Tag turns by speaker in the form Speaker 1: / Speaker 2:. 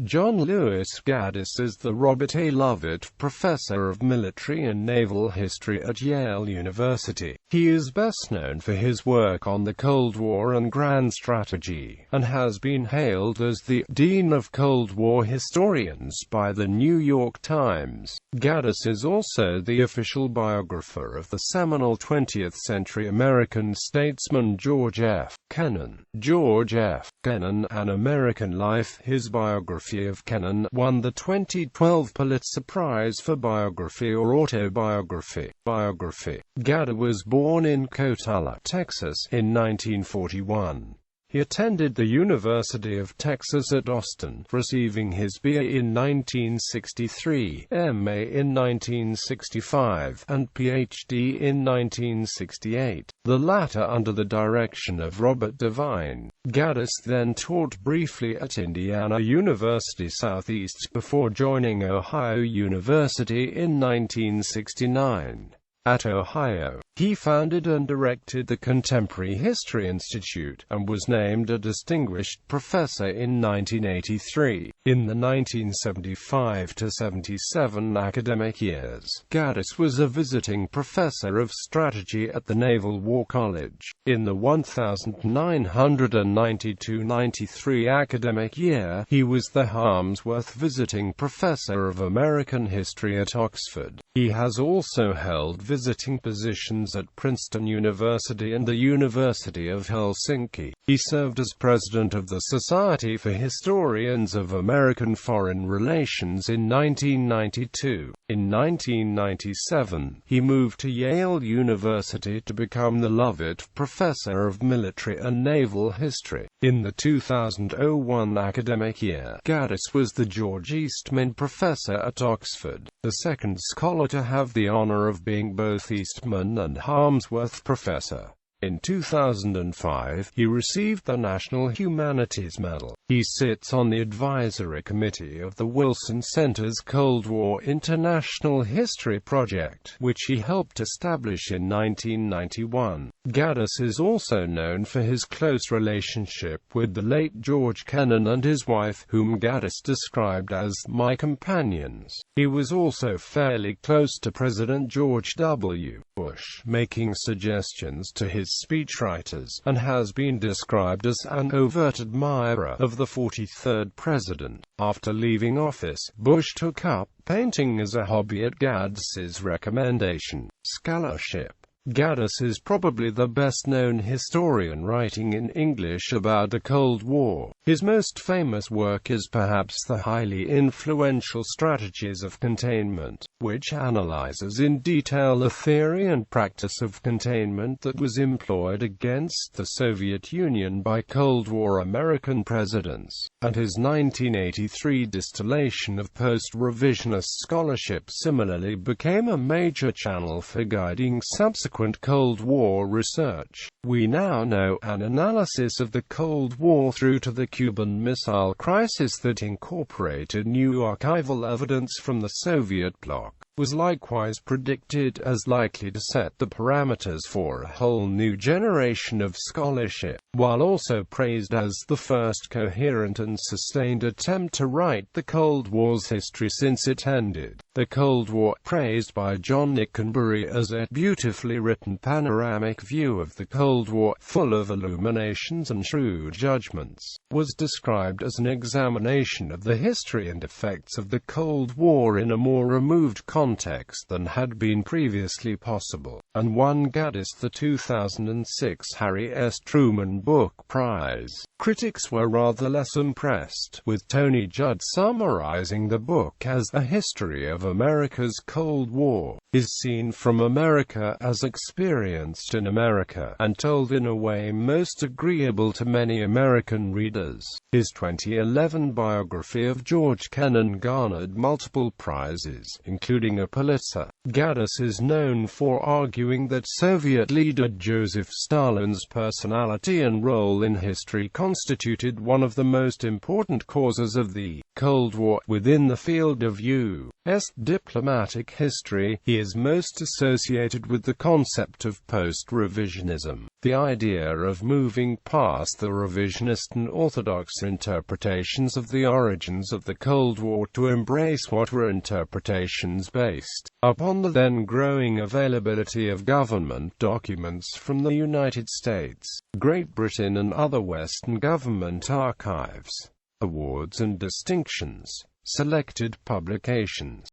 Speaker 1: John Lewis Gaddis is the Robert A. Lovett Professor of Military and Naval History at Yale University. He is best known for his work on the Cold War and grand strategy, and has been hailed as the Dean of Cold War Historians by the New York Times. Gaddis is also the official biographer of the seminal 20th-century American statesman George F. Kennan. George F. Kennan, An American Life. His biography of Kennan won the 2012 Pulitzer Prize for Biography or Autobiography. Gaddis was born in Cotulla, Texas, in 1941. He attended the University of Texas at Austin, receiving his BA in 1963, MA in 1965, and PhD in 1968, the latter under the direction of Robert Devine. Gaddis then taught briefly at Indiana University Southeast before joining Ohio University in 1969. At Ohio, he founded and directed the Contemporary History Institute, and was named a Distinguished Professor in 1983. In the 1975–77 academic years, Gaddis was a visiting professor of strategy at the Naval War College. In the 1992–93 academic year, he was the Harmsworth Visiting Professor of American History at Oxford. He has also held visiting positions at Princeton University and the University of Helsinki. He served as president of the Society for Historians of American Foreign Relations in 1992. In 1997, he moved to Yale University to become the Lovett Professor of Military and Naval History. In the 2001 academic year, Gaddis was the George Eastman Professor at Oxford, the second scholar to have the honor of being both Eastman and Harmsworth Professor. In 2005, he received the National Humanities Medal. He sits on the advisory committee of the Wilson Center's Cold War International History Project, which he helped establish in 1991. Gaddis is also known for his close relationship with the late George Kennan and his wife, whom Gaddis described as "my companions." He was also fairly close to President George W. Bush, making suggestions to his speechwriters, and has been described as an overt admirer of the 43rd president. After leaving office, Bush took up painting as a hobby at Gaddis's recommendation. Scholarship. Gaddis is probably the best-known historian writing in English about the Cold War. His most famous work is perhaps the highly influential Strategies of Containment, which analyzes in detail the theory and practice of containment that was employed against the Soviet Union by Cold War American presidents, and his 1983 distillation of post-revisionist scholarship similarly became a major channel for guiding subsequent Cold War research. We now know an analysis of the Cold War through to the Cuban Missile Crisis that incorporated new archival evidence from the Soviet bloc was likewise predicted as likely to set the parameters for a whole new generation of scholarship, while also praised as the first coherent and sustained attempt to write the Cold War's history since it ended. The Cold War, praised by John Nickenbury as a beautifully written panoramic view of the Cold War, full of illuminations and shrewd judgments, was described as an examination of the history and effects of the Cold War in a more removed context than had been previously possible, and won Gaddis the 2006 Harry S. Truman Book Prize. Critics were rather less impressed, with Tony Judd summarizing the book as a history of America's Cold War, is seen from America as experienced in America, and told in a way most agreeable to many American readers. His 2011 biography of George Kennan garnered multiple prizes, including being a Pulitzer. Gaddis is known for arguing that Soviet leader Joseph Stalin's personality and role in history constituted one of the most important causes of the Cold War. Within the field of U.S. diplomatic history, he is most associated with the concept of post-revisionism, the idea of moving past the revisionist and orthodox interpretations of the origins of the Cold War to embrace what were interpretations based upon the then growing availability of government documents from the United States, Great Britain and other Western government archives. Awards and distinctions. Selected publications.